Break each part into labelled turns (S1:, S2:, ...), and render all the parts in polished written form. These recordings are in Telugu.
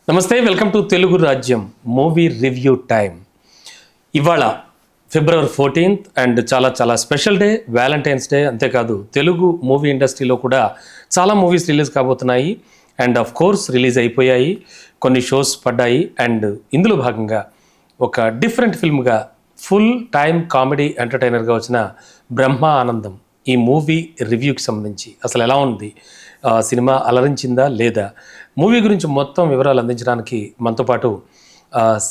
S1: నమస్తే, వెల్కమ్ టు తెలుగు రాజ్యం మూవీ రివ్యూ టైం. ఇవాళ ఫిబ్రవరి 14th అండ్ చాలా చాలా స్పెషల్ డే, వ్యాలంటైన్స్ డే. అంతేకాదు తెలుగు మూవీ ఇండస్ట్రీలో కూడా చాలా మూవీస్ రిలీజ్ కాబోతున్నాయి అండ్ ఆఫ్ కోర్స్ రిలీజ్ అయిపోయాయి, కొన్ని షోస్ పడ్డాయి. అండ్ ఇందులో భాగంగా ఒక డిఫరెంట్ ఫిల్మ్గా ఫుల్ టైమ్ కామెడీ ఎంటర్టైనర్గా వచ్చిన బ్రహ్మ ఆనందం ఈ మూవీ రివ్యూకి సంబంధించి అసలు ఎలా ఉంది, సినిమా అలరించిందా లేదా, మూవీ గురించి మొత్తం వివరాలు అందించడానికి మనతో పాటు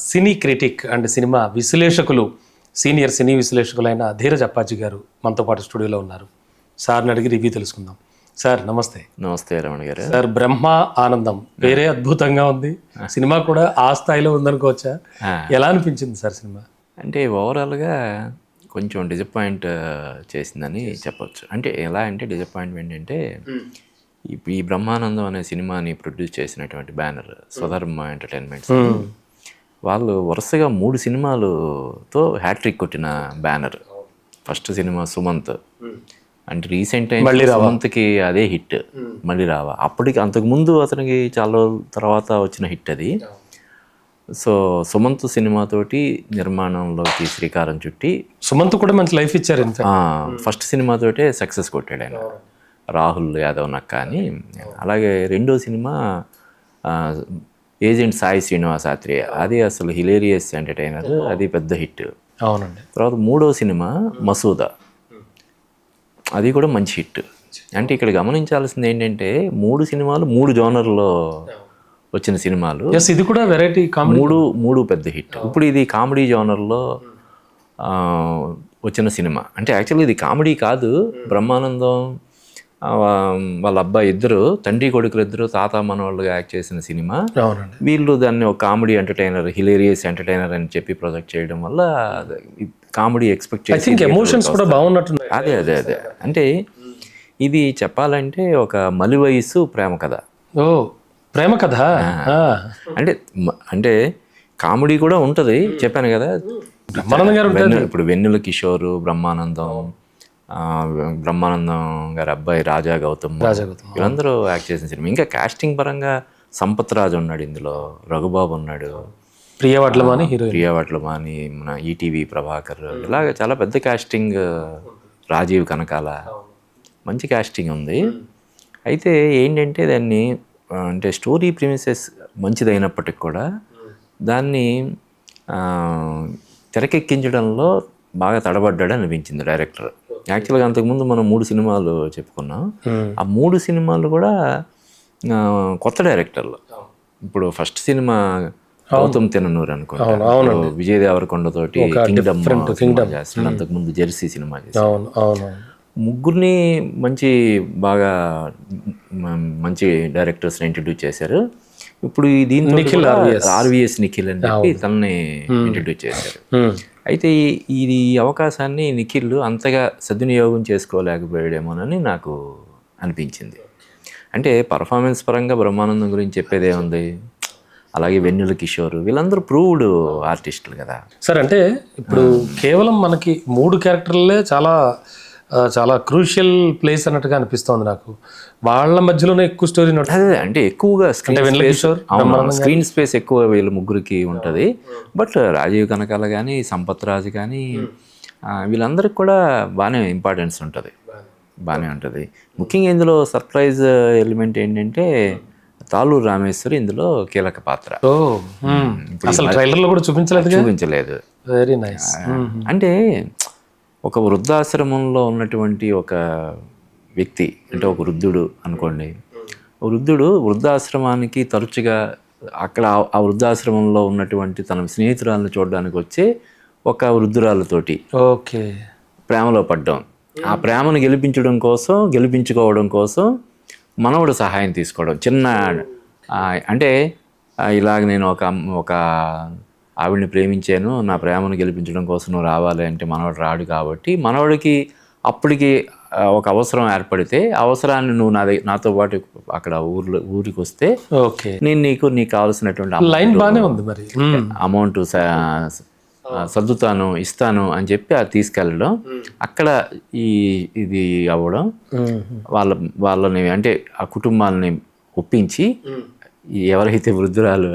S1: సినీ క్రిటిక్ అండ్ సినిమా విశ్లేషకులు, సీనియర్ సినీ విశ్లేషకులైన ధీరజ్ అప్పాజీ గారు మనతో పాటు స్టూడియోలో ఉన్నారు. సార్ని అడిగి రివ్యూ తెలుసుకుందాం. సార్ నమస్తే.
S2: నమస్తే రమణ గారు.
S1: సార్, బ్రహ్మ ఆనందం పేరే అద్భుతంగా ఉంది, సినిమా కూడా ఆ స్థాయిలో ఉందనుకోవచ్చా? ఎలా అనిపించింది సార్ సినిమా?
S2: అంటే ఓవరాల్గా కొంచెం డిసప్పాయింట్ చేసిందని చెప్పొచ్చు. అంటే ఎలా అంటే డిసప్పాయింట్మెంట్ అంటే ఈ బ్రహ్మానందం అనే సినిమాని ప్రొడ్యూస్ చేసినటువంటి బ్యానర్ స్వధర్మ ఎంటర్టైన్మెంట్స్, వాళ్ళు వరుసగా 3 సినిమాలతో హ్యాట్రిక్ కొట్టిన బ్యానర్. ఫస్ట్ సినిమా సుమంత్, అంటే రీసెంట్ టైం సుమంత్కి అదే హిట్. మళ్ళీ రావా అప్పటికి అంతకుముందు అతనికి చాలా రోజుల తర్వాత వచ్చిన హిట్ అది. సో సుమంత్ సినిమాతోటి నిర్మాణంలోకి శ్రీకారం చుట్టి,
S1: సుమంత్ కూడా మంచి లైఫ్ ఇచ్చారు.
S2: ఫస్ట్ సినిమాతోటే సక్సెస్ కొట్టాడు ఆయన, రాహుల్ యాదవ్ నక్క అని. అలాగే రెండో సినిమా ఏజెంట్ సాయి శ్రీనివాసాత్రి, అది అసలు హిలేరియస్ ఎంటర్టైనర్, అది పెద్ద హిట్.
S1: అవునండి.
S2: తర్వాత మూడో సినిమా మసూదా, అది కూడా మంచి హిట్. అంటే ఇక్కడ గమనించాల్సింది ఏంటంటే 3 సినిమాలు 3 జోనర్లో వచ్చిన సినిమాలు.
S1: ఇది కూడా వెరైటీ కామెడీ,
S2: మూడు పెద్ద హిట్. ఇప్పుడు ఇది కామెడీ జోనర్లో వచ్చిన సినిమా. అంటే యాక్చువల్లీ ఇది కామెడీ కాదు, బ్రహ్మానందం వాళ్ళ అబ్బాయి ఇద్దరు, తండ్రి కొడుకులు ఇద్దరు తాత మనవాళ్ళుగా యాక్ట్ చేసిన సినిమా. వీళ్ళు దాన్ని ఒక కామెడీ ఎంటర్టైనర్, హిలేరియస్ ఎంటర్టైనర్ అని చెప్పి ప్రొజెక్ట్ చేయడం వల్ల కామెడీ ఎక్స్పెక్ట్ చేసి
S1: ఎమోషన్స్ కూడా బాగున్నట్టు.
S2: అదే అదే అదే అంటే ఇది చెప్పాలంటే ఒక మలి వయసు ప్రేమ కథ.
S1: ఓ, ప్రేమ కథ.
S2: అంటే కామెడీ కూడా ఉంటుంది, చెప్పాను కదా. ఇప్పుడు వెన్నెల కిషోర్, బ్రహ్మానందం గారి అబ్బాయి రాజా గౌతమ్, వీళ్ళందరూ యాక్ట్ చేసిన సినిమా. ఇంకా కాస్టింగ్ పరంగా సంపత్ రాజ్ ఉన్నాడు ఇందులో, రఘుబాబు ఉన్నాడు, ప్రియవడ్లమాని, మన ఈటీవీ ప్రభాకర్, ఇలాగ చాలా పెద్ద కాస్టింగ్. రాజీవ్ కనకాల, మంచి కాస్టింగ్ ఉంది. అయితే ఏంటంటే దాన్ని అంటే స్టోరీ ప్రిమిసెస్ మంచిదైనప్పటికి కూడా దాన్ని తెరకెక్కించడంలో బాగా తడబడ్డాడు అనిపించింది డైరెక్టర్. యాక్చువల్గా అంతకుముందు మనం 3 సినిమాలు చెప్పుకున్నాం. ఆ 3 సినిమాలు కూడా కొత్త డైరెక్టర్లు. ఇప్పుడు ఫస్ట్ సినిమా గౌతమ్ తిన్ననూరు అనుకుంటా, విజయ్ దేవరకొండతోటి కింగ్డమ్ చేస్తున్నాడు. అంతకుముందు జెర్సీ సినిమా చేస్తాడు. ముగ్గురిని బాగా మంచి డైరెక్టర్స్ని ఇంట్రడ్యూస్ చేశారు. ఇప్పుడు దీంతో ఆర్విఎస్ నిఖిల్ అని చెప్పి తనని ఇంట్రడ్యూస్ చేశారు. అయితే ఈ అవకాశాన్ని నిఖిల్ అంతగా సద్వినియోగం చేసుకోలేకపోయాడేమోనని నాకు అనిపించింది. అంటే పర్ఫార్మెన్స్ పరంగా బ్రహ్మానందం గురించి చెప్పేదే ఉంది. అలాగే వెన్నెల కిషోర్, వీళ్ళందరూ ప్రూవ్డ్ ఆర్టిస్టులు కదా సార్. అంటే ఇప్పుడు కేవలం మనకి 3 క్యారెక్టర్లే చాలా చాలా క్రూషియల్ ప్లేస్ అన్నట్టుగా అనిపిస్తోంది నాకు. వాళ్ళ మధ్యలోనే ఎక్కువ స్టోరీ అంటే ఎక్కువగా స్క్రీన్ స్పేస్ ఎక్కువ వీళ్ళ ముగ్గురికి ఉంటుంది. బట్ రాజీవ్ కనకాల కానీ, సంపత్ రాజ్ కానీ, వీళ్ళందరికి కూడా బాగానే ఇంపార్టెన్స్ ఉంటుంది, బాగానే ఉంటుంది. ముఖ్యంగా ఇందులో సర్ప్రైజ్ ఎలిమెంట్ ఏంటంటే తాళూరు రామేశ్వరి ఇందులో కీలక పాత్ర. చూపించలేదు.
S1: Very nice.
S2: అంటే ఒక వృద్ధాశ్రమంలో ఉన్నటువంటి ఒక వ్యక్తి, అంటే ఒక వృద్ధుడు అనుకోండి, వృద్ధాశ్రమానికి తరచుగా అక్కడ ఆ వృద్ధాశ్రమంలో ఉన్నటువంటి తన స్నేహితురాలను చూడడానికి వచ్చే ఒక వృద్ధురాలతోటి ప్రేమలో పడ్డం. ఆ ప్రేమను గెలిపించుకోవడం కోసం మనవడు సహాయం తీసుకోవడం. చిన్న అంటే ఇలాగ నేను ఒక ఆవిడని ప్రేమించాను, నా ప్రేమను గెలిపించడం కోసం నువ్వు రావాలి అంటే మనవాడు రాడు. కాబట్టి మనవాడికి అప్పటికి ఒక అవసరం ఏర్పడితే, అవసరాన్ని నువ్వు నాతో పాటు అక్కడ ఊరికి వస్తే నేను నీకు కావాల్సినటువంటి అమౌంట్ సర్దుతాను, ఇస్తాను అని చెప్పి అది తీసుకెళ్ళడం. అక్కడ ఇది అవ్వడం, వాళ్ళని అంటే ఆ కుటుంబాలని ఒప్పించి ఎవరైతే వృద్ధురాలు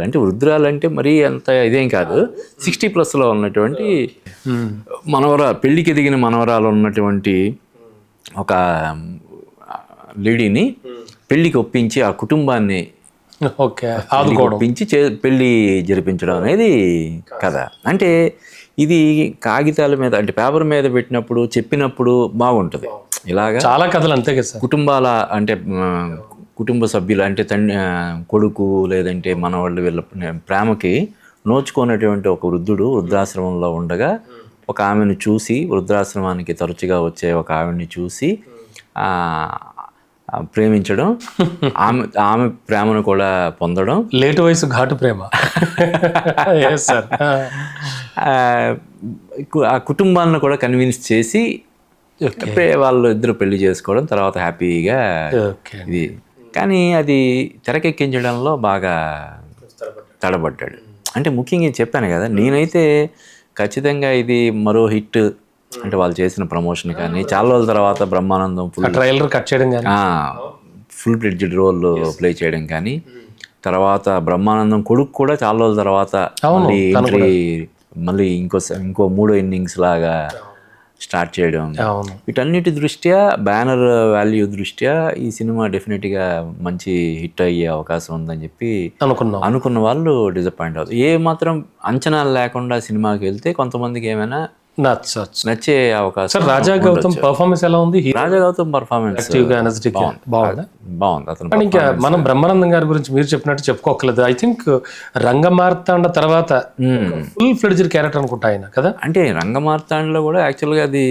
S2: అంటే మరీ అంత ఇదేం కాదు, 60+లో ఉన్నటువంటి పెళ్ళికి ఎదిగిన మనవరాలు ఉన్నటువంటి ఒక లేడీని పెళ్ళికి ఒప్పించి ఆ కుటుంబాన్ని ఒప్పించి పెళ్ళి జరిపించడం అనేది కథ. అంటే ఇది కాగితాల మీద అంటే పేపర్ మీద పెట్టినప్పుడు చెప్పినప్పుడు బాగుంటుంది. ఇలాగా
S1: చాలా కథలు అంతే కదా సార్.
S2: కుటుంబాల అంటే కుటుంబ సభ్యులు అంటే కొడుకు లేదంటే మనవాళ్ళు వీళ్ళ ప్రేమకి నోచుకున్నటువంటి ఒక వృద్ధుడు వృద్ధాశ్రమంలో ఉండగా ఒక ఆమెను చూసి, వృద్ధాశ్రమానికి తరచుగా వచ్చే ఒక ఆమెను చూసి ప్రేమించడం, ఆమె ప్రేమను కూడా పొందడం,
S1: లేటు వయసు ఘాటు ప్రేమ.
S2: ఆ కుటుంబాలను కూడా కన్విన్స్ చేసి వాళ్ళు ఇద్దరు పెళ్లి చేసుకోవడం, తర్వాత హ్యాపీగా ఇది. కానీ అది తెరకెక్కించడంలో బాగా తడబడ్డాడు. అంటే ముఖ్యంగా చెప్పాను కదా, నేనైతే ఖచ్చితంగా ఇది మరో హిట్ అంటే వాళ్ళు చేసిన ప్రమోషన్ కానీ, చాలా రోజుల తర్వాత బ్రహ్మానందం
S1: ట్రైలర్ కట్ చేయడం కానీ,
S2: ఫుల్ ఫ్లెడ్జ్డ్ రోల్ ప్లే చేయడం కానీ, తర్వాత బ్రహ్మానందం కొడుకు కూడా చాలా రోజుల తర్వాత మళ్ళీ ఇంకో 3వ ఇన్నింగ్స్ లాగా స్టార్ట్ చేయడం, వీటన్నిటి దృష్ట్యా బ్యానర్ వాల్యూ దృష్ట్యా ఈ సినిమా డెఫినెట్గా మంచి హిట్ అయ్యే అవకాశం ఉందని చెప్పి అనుకున్న వాళ్ళు డిసప్పాయింట్ అవుతారు. ఏ మాత్రం అంచనాలు లేకుండా సినిమాకి వెళ్తే కొంతమందికి ఏమైనా నచ్చే అవకాశం.
S1: రాజా గౌతమ్ పర్ఫార్మెన్స్ ఎలా ఉంది?
S2: రాజా గౌతమ్ పర్ఫార్మెన్స్ బాగుంది. అతను
S1: ఇంకా మనం బ్రహ్మానందం గారి గురించి మీరు చెప్పినట్టు చెప్పుకోకలేదు. ఐ థింక్ రంగమార్తాండ తర్వాత ఫుల్ ఫ్లెడ్జ్డ్ క్యారెక్టర్ అనుకుంటా ఆయన కదా. అంటే
S2: రంగమార్తాండలో కూడా యాక్చువల్గా అది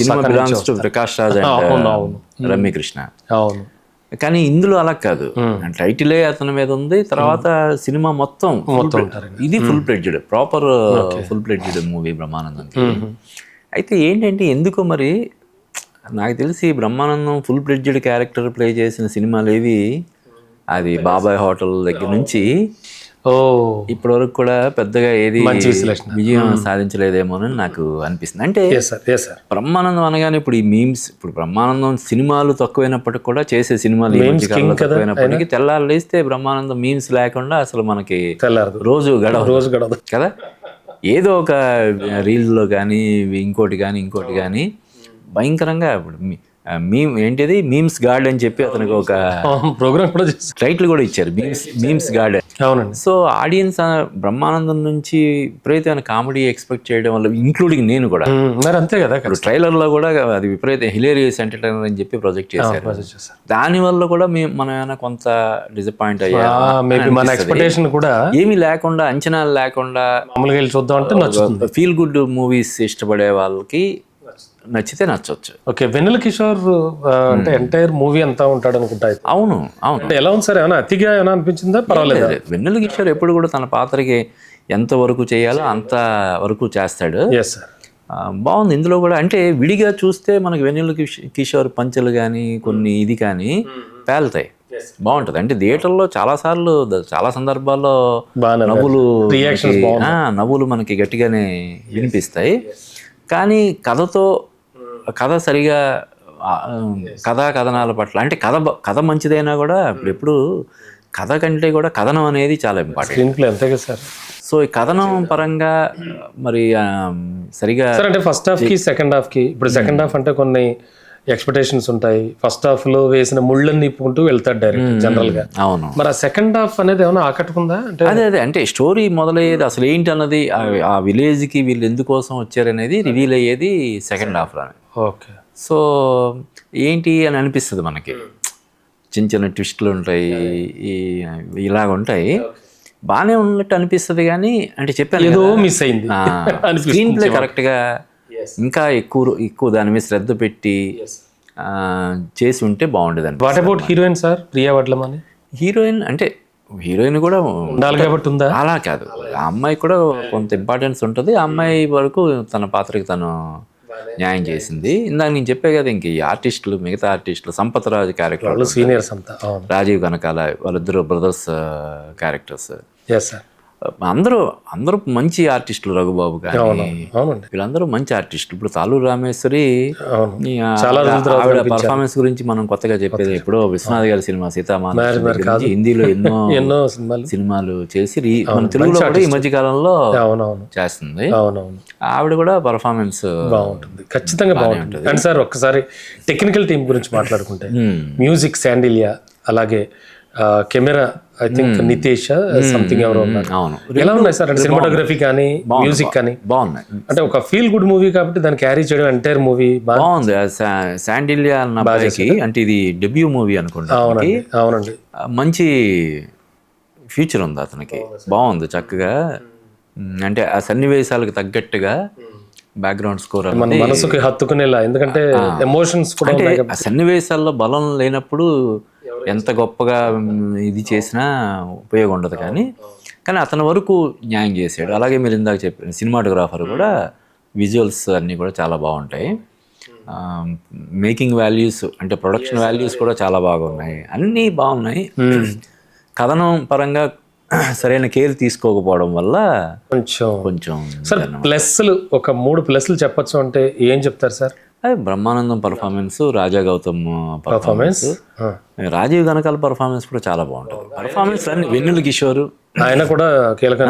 S2: cinema belongs to Prakash Raj and Ramya Krishna. అవును. కానీ ఇందులో అలా కాదు, టైటిలే అతని మీద ఉంది. తర్వాత సినిమా మొత్తం ఇది full fledged proper full fledged movie బ్రహ్మానందంకి. అయితే ఏంటంటే ఎందుకో మరి నాకు తెలిసి Brahmanandam full fledged character play చేసిన సినిమాలు ఏవి అది బాబాయ్ హోటల్ దగ్గర నుంచి ఇప్పటి వరకు కూడా పెద్దగా ఏది విజయం సాధించలేదేమోనని నాకు అనిపిస్తుంది. అంటే బ్రహ్మానందం అనగానే ఇప్పుడు ఈ మీమ్స్, ఇప్పుడు బ్రహ్మానందం సినిమాలు తక్కువైనప్పటికి కూడా చేసే సినిమాలు తక్కువైనప్పటికీ తెల్లారు లేస్తే బ్రహ్మానందం మీమ్స్ లేకుండా అసలు మనకి రోజు గడవదు కదా. ఏదో ఒక రీల్లో కానీ ఇంకోటి కానీ భయంకరంగా ఇప్పుడు ఏంటిది మీమ్స్ గార్డ్ అని చెప్పి అతనికి ఒక
S1: ప్రోగ్రామ్ కూడా
S2: టైటిల్ కూడా ఇచ్చారు, మీమ్స్ గార్డ్.
S1: అవునండి.
S2: సో ఆడియన్స్ బ్రహ్మానందం నుంచి విపరీతమైన కామెడీ ఎక్స్పెక్ట్ చేయడం వల్ల, ఇంక్లూడింగ్ నేను కూడా
S1: మరి అంతే కదా,
S2: ట్రైలర్ లో కూడా అది విపరీత హిలేరియస్ ఎంటర్టైనర్ అని చెప్పి ప్రొజెక్ట్ చేశారు. దాని వల్ల కూడా మనం ఏమైనా కొంత డిసప్పాయింట్ అయ్యాం.
S1: కూడా
S2: ఏమీ లేకుండా, అంచనాలు లేకుండా
S1: మామూలుగా చూద్దాం అంటే
S2: ఫీల్ గుడ్ మూవీస్ ఇష్టపడే వాళ్ళకి నచ్చితే నచ్చవచ్చు.
S1: ఓకే. వెన్నెల కిషోర్ అంటే ఎంటైర్ మూవీ అంతా ఉంటాడు అనుకుంటా.
S2: అవును.
S1: ఎలా ఉంది సార్? ఏమైనా అతిగా ఏమైనా అనిపించిందా? పర్వాలేదు.
S2: వెన్నెల కిషోర్ ఎప్పుడు కూడా తన పాత్రకి ఎంత వరకు చేయాలో అంత వరకు చేస్తాడు. బాగుంది. ఇందులో కూడా అంటే విడిగా చూస్తే మనకి వెన్నెల కిషోర్ పంచలు కానీ కొన్ని ఇది కానీ పేలుతాయి, బాగుంటుంది. అంటే థియేటర్లో చాలా సందర్భాల్లో నవ్వులు మనకి గట్టిగానే వినిపిస్తాయి. కానీ కథ సరిగా కథనాల పట్ల అంటే కథ మంచిదైనా కూడా ఇప్పుడు కథ కంటే కూడా కథనం అనేది చాలా ఇంపార్టెంట్.
S1: అంతే కదా సార్.
S2: సో ఈ కథనం పరంగా మరి సరిగా
S1: అంటే ఫస్ట్ హాఫ్ కి సెకండ్ హాఫ్ కి, ఇప్పుడు సెకండ్ హాఫ్ అంటే కొన్ని ఎక్స్పెక్టేషన్స్ ఉంటాయి. ఫస్ట్ హాఫ్ లో వేసిన ముళ్ళని నిప్పుకుంటూ వెళ్తాడు డైరెక్ట్ జనరల్ గా.
S2: అవును.
S1: మరి ఆ సెకండ్ హాఫ్ అనేది ఏమైనా ఆకట్టుకుందా?
S2: అదే అంటే స్టోరీ మొదలయ్యేది అసలు ఏంటి అన్నది, ఆ విలేజ్ కి వీళ్ళు ఎందుకోసం వచ్చారనేది రివీల్ అయ్యేది సెకండ్ హాఫ్ లోనే.
S1: ఓకే.
S2: సో ఏంటి అని అనిపిస్తుంది మనకి, చిన్న ట్విస్టులు ఉంటాయి, ఇలాగ ఉంటాయి, బాగానే ఉన్నట్టు అనిపిస్తుంది. కానీ అంటే చెప్పాను
S1: ఏదో మిస్ అయింది,
S2: స్క్రీన్ ప్లే కరెక్ట్గా ఇంకా ఎక్కువ దాని మీద శ్రద్ధ పెట్టి చేసి ఉంటే బాగుండేదండి.
S1: What about heroine sir? Priya Vadlamani
S2: heroine అంటే హీరోయిన్ కూడా
S1: ఉండాలి కాబట్టి ఉందా?
S2: అలా కాదు, ఆ అమ్మాయి కూడా కొంత ఇంపార్టెన్స్ ఉంటుంది. ఆ అమ్మాయి వరకు తన పాత్రకి తను న్యాయం చేసింది. ఇందాక నేను చెప్పే కదా, ఇంక ఈ ఆర్టిస్టులు, మిగతా ఆర్టిస్టులు, సంపత్ రాజ్ క్యారెక్టర్,
S1: సీనియర్స్ అంతా,
S2: రాజీవ్ కనకాల వాళ్ళిద్దరు బ్రదర్స్ క్యారెక్టర్స్, అందరూ అందరూ మంచి ఆర్టిస్టులు, రఘుబాబు కానీ
S1: అవునండి,
S2: వీళ్ళందరూ మంచి ఆర్టిస్టులు. ఇప్పుడు తాలూరు రామేశ్వరి
S1: అవును.
S2: ఈ
S1: చాలా రోజుల తర్వాత
S2: ఆవిడ పర్ఫార్మెన్స్ గురించి మనం కొత్తగా చెప్పేది ఎప్పుడో విశ్వనాథ్ గారి సినిమా సీతామాల హిందీలో
S1: ఎన్నో
S2: సినిమాలు చేసి మన తెలుగులో కూడా ఈ మధ్య కాలంలో
S1: అవునవును
S2: చేస్తుంది.
S1: అవునవును,
S2: ఆవిడ కూడా పర్ఫార్మెన్స్
S1: బాగుంటుంది, ఖచ్చితంగా బాగుంటుంది. అండ్ సార్ ఒక్కసారి టెక్నికల్ టీం గురించి మాట్లాడుకుంటే మ్యూజిక్ శాండిలియా, అలాగే camera I think Nitesh something ఎవరో ఉన్నారు.
S2: అవును,
S1: ఎలా ఉన్నాయి సార్? అంటే సినిమాటోగ్రఫీ కానీ మ్యూజిక్ కానీ
S2: బాగున్నాయి.
S1: అంటే ఒక ఫీల్ గుడ్ మూవీ కాబట్టి దాన్ని క్యారీ చేయడం ఎంటైర్ మూవీ
S2: బాగుంది. శాండిలియా అన్న అబ్బాయికి అంటే ఇది డెబ్యూ మూవీ అనుకుంటా.
S1: అవునండి,
S2: మంచి ఫ్యూచర్ ఉంది అతనికి, బాగుంది చక్కగా. అంటే ఆ సన్నివేశాలకు తగ్గట్టుగా బ్యాక్గ్రౌండ్ స్కోర్
S1: మన మనసుకి హత్తుకునేలా, ఎందుకంటే ఎమోషన్స్ కూడా
S2: అంటే ఆ సన్నివేశాల్లో బలం లేనప్పుడు ఎంత గొప్పగా ఇది చేసినా ఉపయోగం ఉండదు. కానీ అతని వరకు న్యాయం చేశాడు. అలాగే మీరు ఇందాక చెప్పిన సినిమాటోగ్రాఫర్ కూడా విజువల్స్ అన్నీ కూడా చాలా బాగుంటాయి. మేకింగ్ వాల్యూస్ అంటే ప్రొడక్షన్ వాల్యూస్ కూడా చాలా బాగున్నాయి, అన్నీ బాగున్నాయి. కథనం పరంగా సరైన కేర్ తీసుకోకపోవడం వల్ల కొంచెం
S1: సార్ ప్లస్లు ఒక 3 ప్లస్లు చెప్పొచ్చు అంటే ఏం చెప్తారు సార్?
S2: అది బ్రహ్మానందం పర్ఫార్మెన్స్, రాజా గౌతమ్ పర్ఫార్మెన్స్, రాజీవ్ గణకాల పర్ఫార్మెన్స్ కూడా చాలా బాగుంటుంది. పర్ఫార్మెన్స్ అన్ని వెన్నెల కిషోర్
S1: ఆయన కూడా కీలక,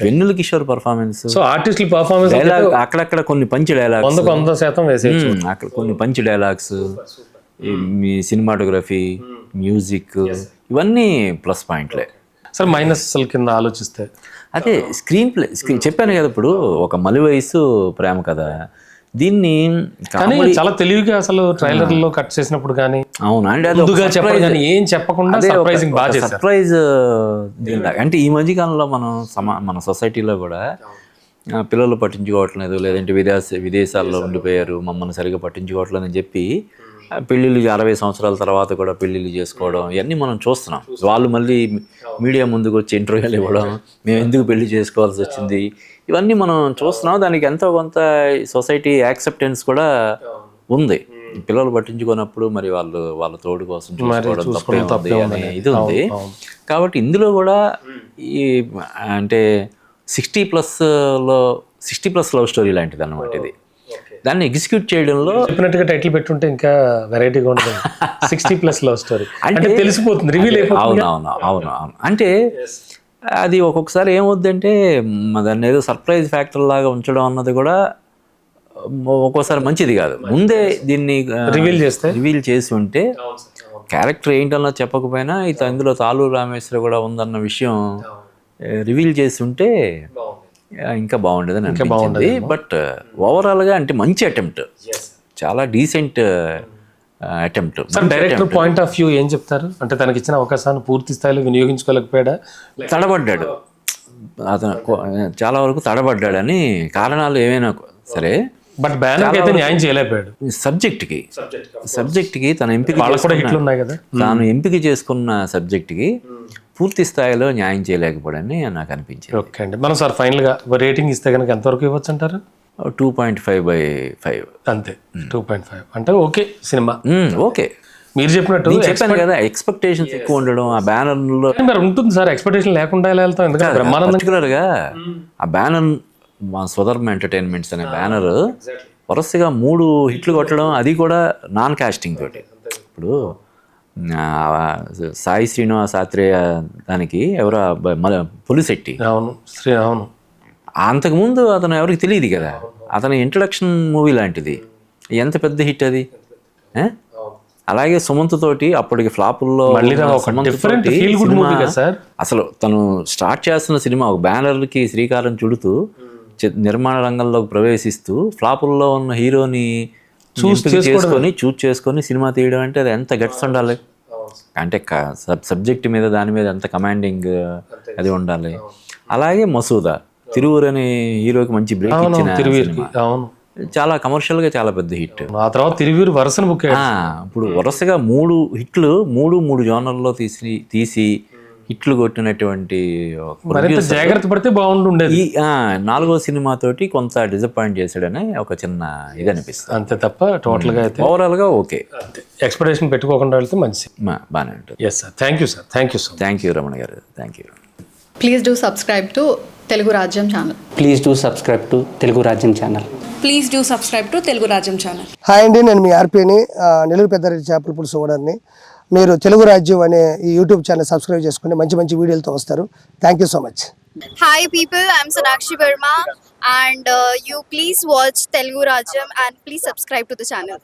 S2: వెన్నెల కిషోర్ పర్ఫార్మెన్స్.
S1: సో ఆర్టిస్టుల పర్ఫార్మెన్స్
S2: డైలాగ్ అక్కడక్కడ కొన్ని పంచ్ డైలాగ్స్
S1: 100% వేసేయచ్చు.
S2: అక్కడ కొన్ని పంచ్ డైలాగ్స్, మీ సినిమాటోగ్రఫీ, మ్యూజిక్ ఇవన్నీ ప్లస్ పాయింట్లే.
S1: సార్ మైనస్ కింద ఆలోచిస్తే
S2: అదే స్క్రీన్ ప్లే, చెప్పాను కదా ఇప్పుడు ఒక మలి వయసు ప్రేమ కథ, దీన్ని
S1: కానీ చాలా తెలివిగా అసలు ట్రైలర్ లో కట్ చేసినప్పుడు కానీ
S2: అవును అండి, అది
S1: చెప్పడం కానీ ఏం చెప్పకుండా సర్ప్రైజింగ్ బాగా చేశారు.
S2: సర్ప్రైజ్ అంటే ఈ మధ్య కాలంలో మన సొసైటీలో కూడా పిల్లలు పట్టించుకోవట్లేదు, లేదంటే విదేశాల్లో ఉండిపోయారు, మమ్మల్ని సరిగ్గా పట్టించుకోవట్లేదు అని చెప్పి పెళ్ళిళ్ళు 60 సంవత్సరాల తర్వాత కూడా పెళ్ళిళ్ళు చేసుకోవడం ఇవన్నీ మనం చూస్తున్నాం. వాళ్ళు మళ్ళీ మీడియా ముందుకు వచ్చి ఇంటర్వ్యూలు ఇవ్వడం, మేము ఎందుకు పెళ్లి చేసుకోవాల్సి వచ్చింది, ఇవన్నీ మనం చూస్తున్నాం. దానికి ఎంతో కొంత సొసైటీ యాక్సెప్టెన్స్ కూడా ఉంది. పిల్లలు పట్టించుకున్నప్పుడు మరి వాళ్ళ తోడు కోసం చూసుకోవడం తప్పే ఉంది అనే ఇది ఉంది. కాబట్టి ఇందులో కూడా ఈ అంటే 60+ లవ్ స్టోరీ లాంటిది అన్నమాట ఇది. దాన్ని ఎగ్జిక్యూట్ చేయడంలో
S1: చెప్పినట్టుగా టైటిల్ పెట్టుంటే ఇంకా వెరైటీగా ఉంటుంది. 60+ లవ్ స్టోరీ అంటే తెలిసిపోతుంది, రివీల్ అయిపోతుంది.
S2: అవును. అంటే అది ఒక్కొక్కసారి ఏమవుద్దంటే దాన్ని ఏదో సర్ప్రైజ్ ఫ్యాక్టర్ లాగా ఉంచడం అన్నది కూడా ఒక్కోసారి మంచిది కాదు. ముందే దీన్ని రివీల్ చేసి ఉంటే క్యారెక్టర్ ఏంటన్నా చెప్పకపోయినా ఇందులో తాలూరు రామేశ్వరి కూడా ఉందన్న విషయం రివీల్ చేసి ఉంటే ఇంకా బాగుండేదని అనిపించింది. బట్ ఓవరాల్గా అంటే మంచి అటెంప్ట్, చాలా decent attempt.
S1: Director point of view ఏం చెప్తారు? అంటే తనకి ఇచ్చిన అవకాశాన్ని పూర్తి స్థాయిలో వినియోగించుకోలేకపోయాడా,
S2: తడబడ్డాడు, అతను చాలా వరకు తడబడ్డాడని కారణాలు ఏమైనా సరే,
S1: బట్ బ్యానర్ అయితే న్యాయం చేయలేకపోయాడు.
S2: సబ్జెక్ట్కి తన తాను ఎంపిక చేసుకున్న సబ్జెక్ట్కి పూర్తి స్థాయిలో న్యాయం చేయలేకపోవడని నాకు అనిపించింది.
S1: ఓకే అండి, మనం సార్ ఫైనల్గా రేటింగ్ ఇస్తే కనుక ఎంతవరకు ఇవ్వచ్చు అంటారు?
S2: 2.5/5
S1: అంతే. 2.5 అంటే ఓకే సినిమా.
S2: ఓకే,
S1: మీరు చెప్పినట్టు
S2: చెప్పాను కదా, ఎక్స్పెక్టేషన్స్ ఎక్కువ ఉండడం ఆ బ్యానర్ లో
S1: మరి ఉంటుంది సార్. ఎక్స్పెక్టేషన్ లేకుండా ఎలా వెళ్తాం? ఎందుకంటే
S2: పర్టికులర్గా ఆ బ్యానర్ మా స్వధర్మ ఎంటర్టైన్మెంట్స్ అనే బ్యానర్ వరుసగా 3 హిట్లు కొట్టడం, అది కూడా నాన్ కాస్టింగ్ తోటి. ఇప్పుడు సాయి శ్రీనివాస్ ఆత్రేయ దానికి ఎవరో పులిశెట్టి,
S1: అవును,
S2: అంతకుముందు అతను ఎవరికి తెలియదు కదా, అతని ఇంట్రడక్షన్ మూవీ లాంటిది, ఎంత పెద్ద హిట్ అది. అలాగే సుమంత్ తోటి అప్పటికి ఫ్లాపుల్లో అసలు తను స్టార్ట్ చేస్తున్న సినిమా ఒక బ్యానర్కి శ్రీకారం చుడుతూ నిర్మాణ రంగంలోకి ప్రవేశిస్తూ ఫ్లాపుల్లో ఉన్న హీరోని చూస్ చేసుకొని సినిమా తీయడం అంటే అది ఎంత గట్స్ ఉండాలి. అంటే సబ్జెక్ట్ మీద దాని మీద ఎంత కమాండింగ్ అది ఉండాలి. అలాగే మసూదా, తిరువురు అనే హీరోకి మంచి బ్రేక్ ఇచ్చిన, చాలా కమర్షియల్గా చాలా పెద్ద హిట్.
S1: ఆ తర్వాత తిరువురు వరుసను బుక్.
S2: ఇప్పుడు వరుసగా 3 హిట్లు 3 జోనర్లో తీసి హిట్లు కొట్టినటువంటి
S1: జాగ్రత్త పడితే బాగుంటుండేది.
S2: ఈ 4వ సినిమాతోటి కొంత డిసప్పాయింట్ చేశాడని ఒక చిన్న ఇది అనిపిస్తుంది,
S1: అంతే తప్ప టోటల్గా అయితే
S2: ఓవరాల్గా ఓకే.
S1: ఎక్స్పెక్టేషన్ పెట్టుకోకుండా వెళ్తే మంచి
S2: బాగానే ఉంటుంది.
S1: Yes sir, thank you sir, thank you
S2: Ramana garu, thank you.
S3: Please do subscribe to Telugu Rajyam channel.
S4: Please do subscribe to Telugu Rajyam channel.
S5: Please do subscribe to Telugu Rajyam channel.
S6: Hi అండి, నేను మీ ఆర్పీని, నెల్లూరు పెద్దారెడ్డి చేపల పులుసు ఓనర్ని. మీరు తెలుగు రాజ్యం అనే ఈ యూట్యూబ్ ఛానల్ సబ్స్క్రైబ్ చేసుకుని మంచి మంచి వీడియోలతో వస్తారు. Thank you so much.
S7: Hi people, I'm Sonakshi Verma and you please watch Telugu Rajyam and please subscribe to the channel.